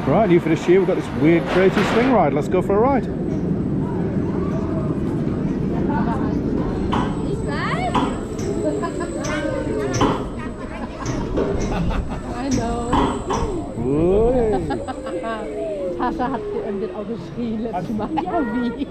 Right, new for this year, we've got this weird crazy swing ride. Let's go for a ride. I know. Tascha hat auch geschrien letztes Mal. Ja, wie?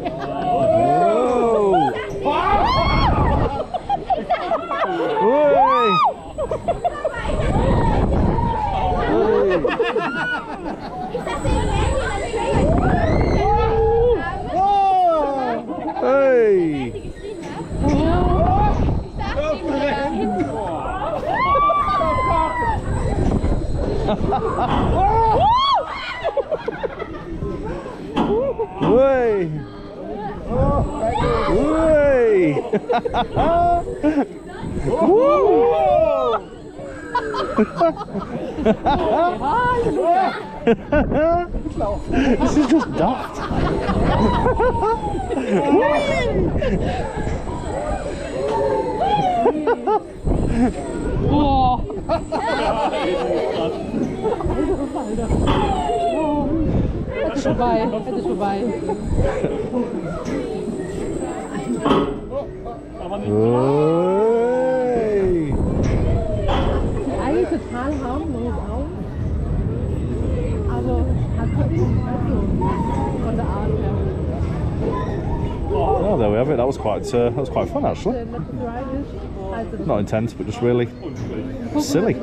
This is just daft. Es ist vorbei, es ist vorbei. Sieht eigentlich total harmlos aus, aber hat trotzdem von der Art her. Oh, there we have it. That was quite fun actually. Not intense, but just really silly.